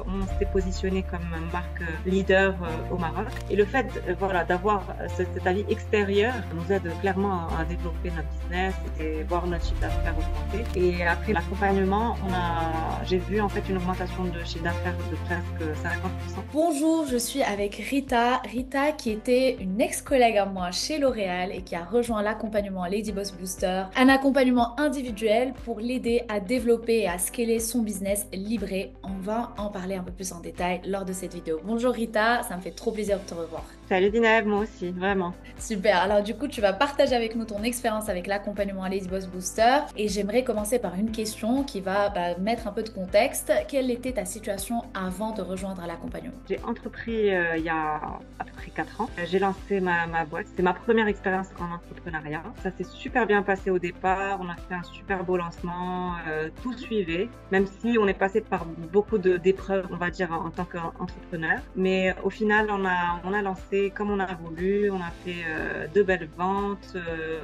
On s'est positionné comme marque leader au Maroc. Et le fait d'avoir cet avis extérieur nous aide clairement à développer notre business et voir notre chiffre d'affaires augmenter. Et après l'accompagnement, j'ai vu en fait une augmentation de chiffre d'affaires de presque 50%. Bonjour, je suis avec Rita. Rita qui était une ex-collègue à moi chez L'Oréal et qui a rejoint l'accompagnement Lady Boss Booster, un accompagnement individuel pour l'aider à développer et à scaler son business livré. On va en parler un peu plus en détail lors de cette vidéo. Bonjour Rita, ça me fait trop plaisir de te revoir. Salut Dineb, moi aussi, vraiment. Super, alors du coup tu vas partager avec nous ton expérience avec l'accompagnement Lady Boss Booster et j'aimerais commencer par une question qui va mettre un peu de contexte. Quelle était ta situation avant de rejoindre l'accompagnement? J'ai entrepris il y a à peu près 4 ans. J'ai lancé ma boîte. C'est ma première expérience en entrepreneuriat. Ça s'est super bien passé au départ. On a fait un super beau lancement. Tout suivait, même si on est passé par beaucoup d'épreuves, on va dire, en tant qu'entrepreneur. Mais au final, on a lancé comme on a voulu. On a fait de belles ventes.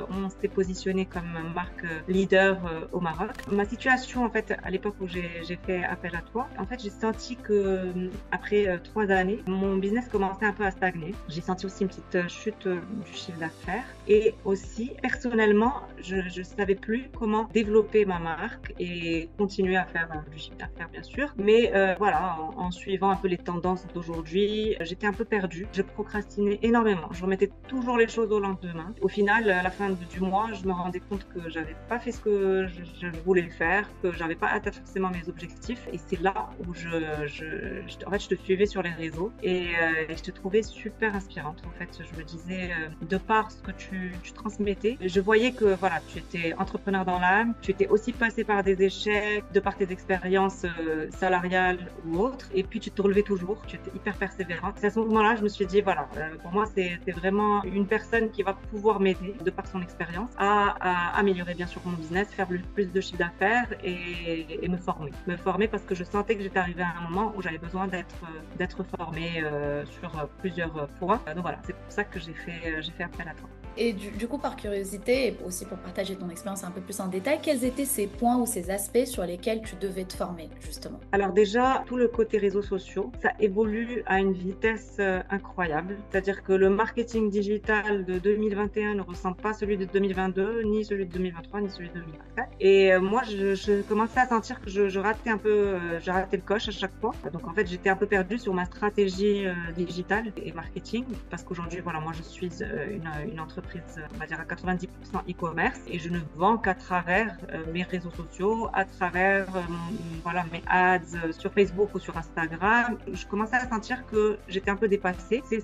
On s'est positionné comme marque leader au Maroc. Ma situation, en fait, à l'époque où j'ai fait appel à toi, en fait, j'ai senti que après 3 années, mon business commençait un peu à stagner. J'ai senti aussi une petite chute du chiffre d'affaires. Et aussi, personnellement, je ne savais plus comment développer ma marque et continuer à faire du chiffre d'affaires, bien sûr. Mais voilà, en suivant un peu les tendances d'aujourd'hui, j'étais un peu perdue. Je procrastinais énormément. Je remettais toujours les choses au lendemain. Au final, à la fin du mois, je me rendais compte que j'avais pas fait ce que je voulais faire, que j'avais pas atteint forcément mes objectifs. Et c'est là où en fait, je te suivais sur les réseaux et je te trouvais super inspirante. En fait, je me disais, de par ce que tu transmettais, je voyais que voilà, tu étais entrepreneur dans l'âme, tu étais aussi passé par des échecs, de par tes expériences salariales ou autres, et puis tu te relevais toujours, tu étais hyper persévérante. C'est à ce moment-là, je me suis dit, voilà, pour moi, c'est vraiment une personne qui va pouvoir m'aider, de par son expérience, à améliorer bien sûr mon business, faire plus de chiffre d'affaires et me former. Me former parce que je sentais que j'étais arrivée à un moment où j'avais besoin d'être formée sur plusieurs points. Donc voilà, c'est pour ça que j'ai fait appel à toi. Et du coup, par curiosité, et aussi pour partager ton expérience un peu plus en détail, quels étaient ces points ou ces aspects sur lesquels tu devais te former, justement? Alors déjà, tout le côté réseaux sociaux, ça évolue à une vitesse incroyable. C'est-à-dire que le marketing digital de 2021 ne ressemble pas à celui de 2022, ni celui de 2023, ni celui de 2024. Et moi, je commençais à sentir que je ratais un peu, je ratais le coche à chaque fois. Donc en fait, j'étais un peu perdue sur ma stratégie digitale et marketing, parce qu'aujourd'hui, voilà, moi je suis une entreprise, on va dire à 90% e-commerce, et je ne vends qu'à travers mes réseaux sociaux, à travers voilà, mes ads sur Facebook ou sur Instagram. Je commençais à sentir que j'étais un peu dépassée. C'est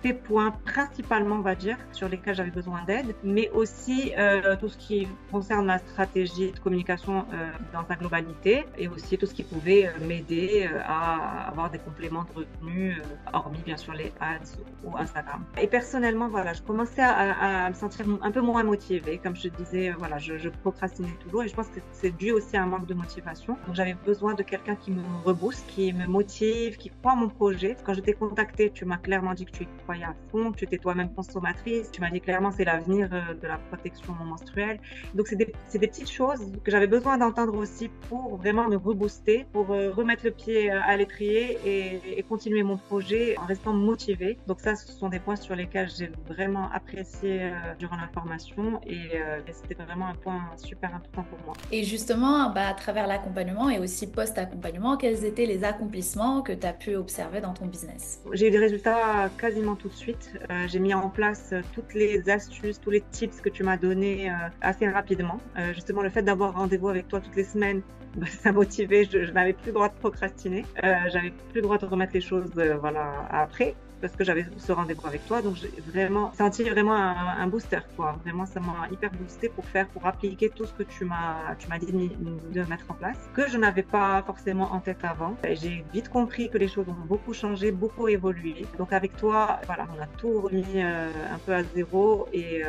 ces points principalement, on va dire, sur lesquels j'avais besoin d'aide, mais aussi tout ce qui concerne la stratégie de communication dans sa globalité, et aussi tout ce qui pouvait m'aider à avoir des compléments de revenus, hormis bien sûr les ads ou Instagram. Et personnellement, voilà, je commençais à me sentir un peu moins motivée. Comme je te disais, voilà, je procrastinais toujours, et je pense que c'est dû aussi à un manque de motivation. Donc j'avais besoin de quelqu'un qui me rebooste, qui me motive, qui croit en mon projet. Quand je t'ai contacté, tu m'as clairement dit que tu y croyais à fond, tu étais toi-même consommatrice. Tu m'as dit clairement c'est l'avenir de la protection menstruelle. Donc c'est des petites choses que j'avais besoin d'entendre aussi pour vraiment me rebooster, pour remettre le pied à l'étrier et continuer mon projet en restant motivée. Donc ça, ce sont des points sur lesquels j'ai vraiment apprécié durant la formation, et c'était vraiment un point super important pour moi. Et justement, à travers l'accompagnement et aussi post-accompagnement, quels étaient les accomplissements que tu as pu observer dans ton business? J'ai eu des résultats quasiment tout de suite. J'ai mis en place toutes les astuces, tous les tips que tu m'as donnés assez rapidement. Justement, le fait d'avoir rendez-vous avec toi toutes les semaines, ça motivait. Je n'avais plus le droit de procrastiner. J'avais plus le droit de remettre les choses voilà, après, parce que j'avais ce rendez-vous avec toi. Donc, j'ai vraiment senti vraiment un booster, quoi. Vraiment, ça m'a hyper boosté pour appliquer tout ce que tu m'as dit de mettre en place, que je n'avais pas forcément en tête avant. Et j'ai vite compris que les choses ont beaucoup changé, beaucoup évolué. Donc, avec toi, voilà, on a tout remis un peu à zéro et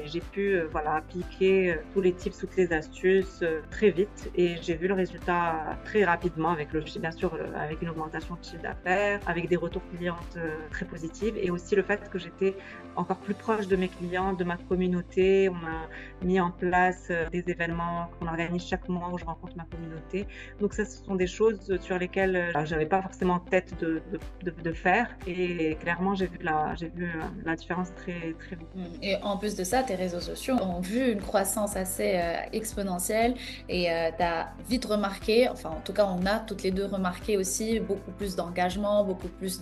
j'ai pu voilà, appliquer tous les tips, toutes les astuces très vite et j'ai vu le résultat très rapidement avec bien sûr avec une augmentation de chiffre d'affaires, avec des retours clientes très positifs et aussi le fait que j'étais encore plus proche de mes clients, de ma communauté. On a mis en place des événements qu'on organise chaque mois où je rencontre ma communauté. Donc ça, ce sont des choses sur lesquelles je n'avais pas forcément en tête de faire. Et clairement, j'ai vu la différence très, très vite. Et en plus de ça, tes réseaux sociaux ont vu une croissance assez exponentielle et tu as vite remarqué, enfin en tout cas on a toutes les deux remarqué aussi beaucoup plus d'engagement, beaucoup plus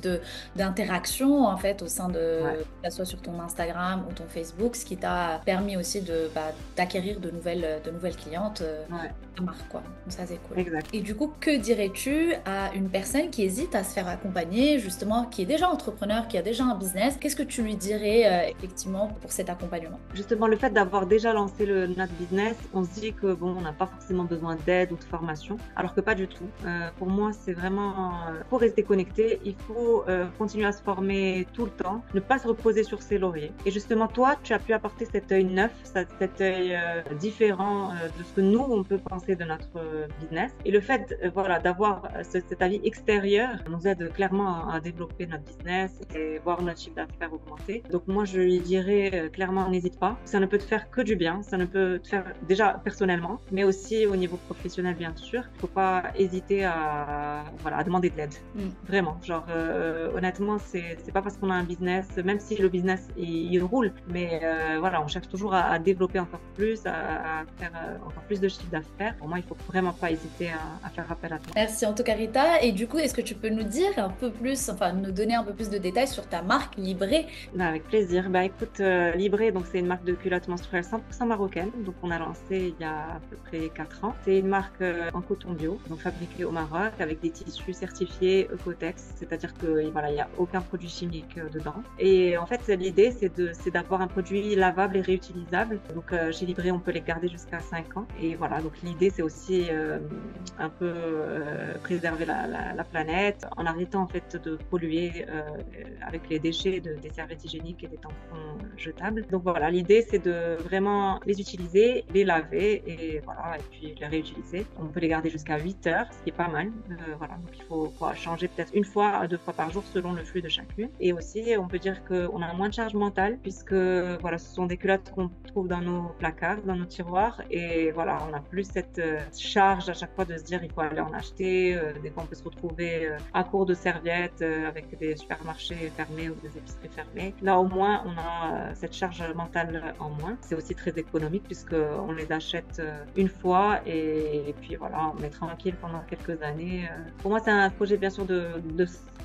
d'interaction en fait au sein de, Ouais. que ce soit sur ton Instagram ou ton Facebook, ce qui t'a permis aussi d'acquérir de nouvelles clientes Ouais. à marque quoi. Donc ça c'est cool. Exact. Et du coup, que dirais-tu à une personne qui hésite à se faire accompagner, justement, qui est déjà entrepreneur, qui a déjà un business? Qu'est-ce que tu lui dirais effectivement pour cet accompagnement? Justement, le fait d'avoir déjà lancé notre business, on se dit que bon, on n'a pas forcément besoin d'aide ou de formation, alors que pas du tout. Pour moi, c'est vraiment, pour rester connecté, il faut continuer à se former tout le temps, ne pas se reposer sur ses lauriers. Et justement, toi, tu as pu apporter cet œil neuf, cet œil différent de ce que nous, on peut penser de notre business. Et le fait, voilà, d'avoir cet avis extérieur nous aide clairement à développer notre business et voir notre chiffre d'affaires augmenter. Donc moi, je lui dirais clairement, n'hésite pas. Ça ne peut te faire que du bien. Ça ne peut te faire déjà personnellement, mais aussi au niveau professionnel, bien sûr. Il ne faut pas hésiter à demander de l'aide. Vraiment. Genre, honnêtement, c'est pas parce qu'on a un business, même si le business, il roule, mais voilà, on cherche toujours à développer encore plus, à faire encore plus de chiffre d'affaires. Pour moi, il ne faut vraiment pas hésiter à faire appel à toi. Merci en tout cas Rita. Et du coup, est-ce que tu peux nous dire un peu plus, enfin nous donner un peu plus de détails sur ta marque Libré? Avec plaisir. Écoute, Libré, donc c'est une marque de culottes menstruelles 100% marocaine. Donc on a lancé il y a à peu près 4 ans. C'est une marque en coton bio, donc fabriquée au Maroc avec des tissus certifiés Ecotex, c'est-à-dire que voilà, il n'y a aucun produit chimique dedans. Et en fait, l'idée c'est d'avoir un produit lavable et réutilisable. Donc chez Libré, on peut les garder jusqu'à 5 ans. Et voilà, donc l'idée c'est aussi un peu préserver la planète en arrêtant en fait de polluer avec les déchets des serviettes hygiéniques et des tampons jetables. Donc voilà, l'idée c'est de vraiment les utiliser, les laver et voilà, et puis les réutiliser. On peut les garder jusqu'à 8 heures, ce qui est pas mal. Voilà, donc il faut changer peut-être 1 à 2 fois par jour selon le flux de chacune. Et aussi, on peut dire qu'on a moins de charge mentale puisque voilà, ce sont des culottes qu'on trouve dans nos placards, dans nos tiroirs et voilà, on n'a plus cette charge à chaque fois de se dire il faut aller en acheter. Des fois, on peut se retrouver à court de serviettes avec des supermarchés fermés ou des épiceries fermées. Là, au moins, on a cette charge mentale en moins. C'est aussi très économique puisqu'on les achète une fois et puis voilà, on est tranquille pendant quelques années. Pour moi, c'est un projet bien sûr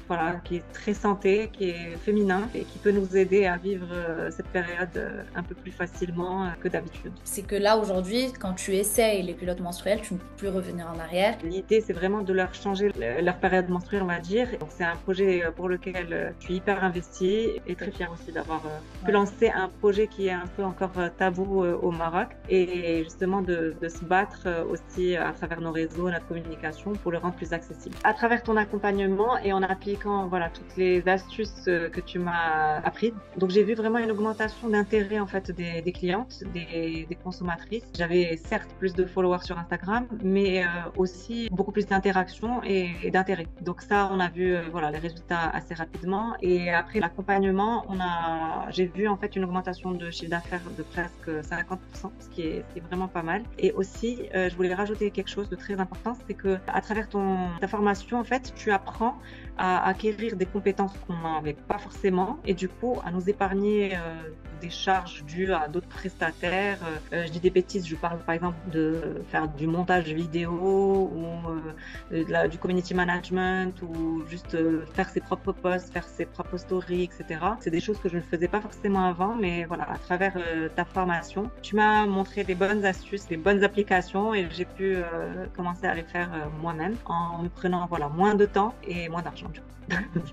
voilà, qui est très santé, qui est féminin et qui peut nous aider à vivre cette période un peu plus facilement que d'habitude. C'est que là aujourd'hui, quand tu essayes les culottes menstruelles, tu ne peux plus revenir en arrière. L'idée, c'est vraiment de leur changer leur période menstruelle, on va dire. Donc, c'est un projet pour lequel je suis hyper investie et très fière aussi d'avoir pu lancer un projet qui est un peu encore tabou au Maroc et justement de se battre aussi à travers nos réseaux, notre communication pour le rendre plus accessible. À travers ton accompagnement et en appliquant voilà, toutes les astuces que tu m'as apprises, donc j'ai vu vraiment une augmentation d'intérêt en fait des clientes, des consommatrices. J'avais certes plus de followers sur Instagram, mais aussi beaucoup plus d'interaction et d'intérêt. Donc ça, on a vu voilà, les résultats assez rapidement. Et après l'accompagnement, j'ai vu en fait une augmentation de chiffre d'affaires de presque 50%, ce qui est vraiment pas mal. Et aussi, je voulais rajouter quelque chose de très important, c'est que à travers ta formation, en fait, tu apprends à acquérir des compétences qu'on n'avait pas forcément et du coup à nous épargner des charges dues à d'autres prestataires. Je dis des bêtises, je parle par exemple de faire du montage vidéo ou du community management ou juste faire ses propres posts, faire ses propres stories, etc. C'est des choses que je ne faisais pas forcément avant, mais voilà, à travers ta formation, tu m'as montré des bonnes astuces, des bonnes applications et j'ai pu commencer à les faire moi-même en me prenant voilà, moins de temps et moins d'argent.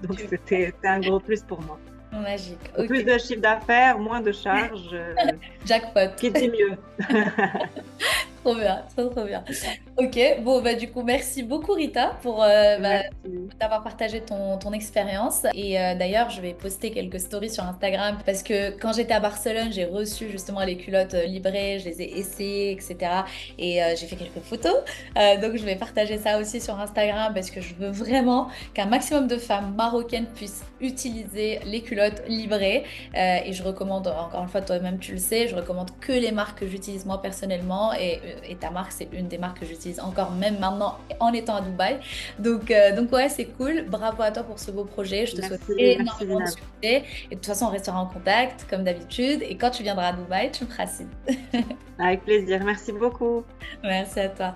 Donc c'était un gros plus pour moi. Magique. Okay. Plus de chiffre d'affaires, moins de charges. Jackpot. Qui dit mieux. Trop bien, trop bien. Ok, bon, bah, du coup, merci beaucoup Rita pour Merci. d'avoir partagé ton expérience. Et d'ailleurs, je vais poster quelques stories sur Instagram parce que quand j'étais à Barcelone, j'ai reçu justement les culottes livrées, je les ai essayées, etc. Et j'ai fait quelques photos. Donc, je vais partager ça aussi sur Instagram parce que je veux vraiment qu'un maximum de femmes marocaines puissent utiliser les culottes livrées. Et je recommande, encore une fois, toi-même tu le sais, je recommande que les marques que j'utilise moi personnellement. Et ta marque, c'est une des marques que j'utilise encore même maintenant en étant à Dubaï. Donc ouais, c'est cool. Bravo à toi pour ce beau projet. Je te souhaite Merci énormément de Zinab. succès. Et de toute façon, on restera en contact comme d'habitude. Et quand tu viendras à Dubaï, tu me feras signe. Avec plaisir. Merci beaucoup. Merci à toi.